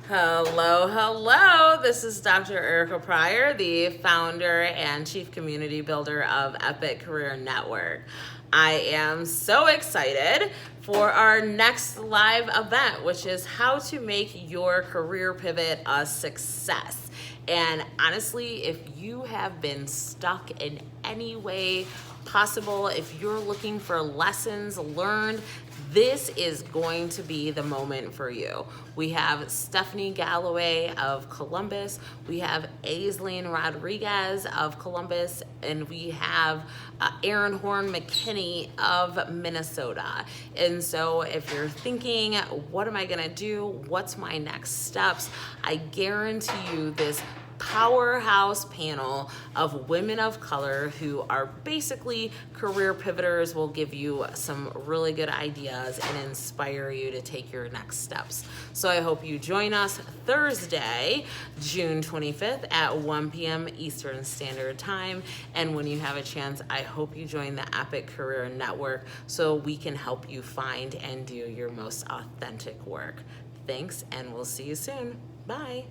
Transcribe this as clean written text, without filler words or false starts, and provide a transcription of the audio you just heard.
Hello, hello. This is Dr. Erica Pryor, the founder and chief community builder of Epic Career Network. I am so excited for our next live event, which is how to make your career pivot a success. And honestly, if you have been stuck in any way possible, if you're looking for lessons learned, this is going to be the moment for you. We have Stephanie Galloway of Columbus, we have Aislinn Rodriguez of Columbus, and we have Aaron Horn McKinney of Minnesota. And so if you're thinking, what am I gonna do? What's my next steps? I guarantee you this powerhouse panel of women of color who are basically career pivoters will give you some really good ideas and inspire you to take your next steps. So I hope you join us Thursday, June 25th at 1 p.m. Eastern Standard Time. And when you have a chance, I hope you join the Epic Career Network so we can help you find and do your most authentic work. Thanks, and we'll see you soon. Bye.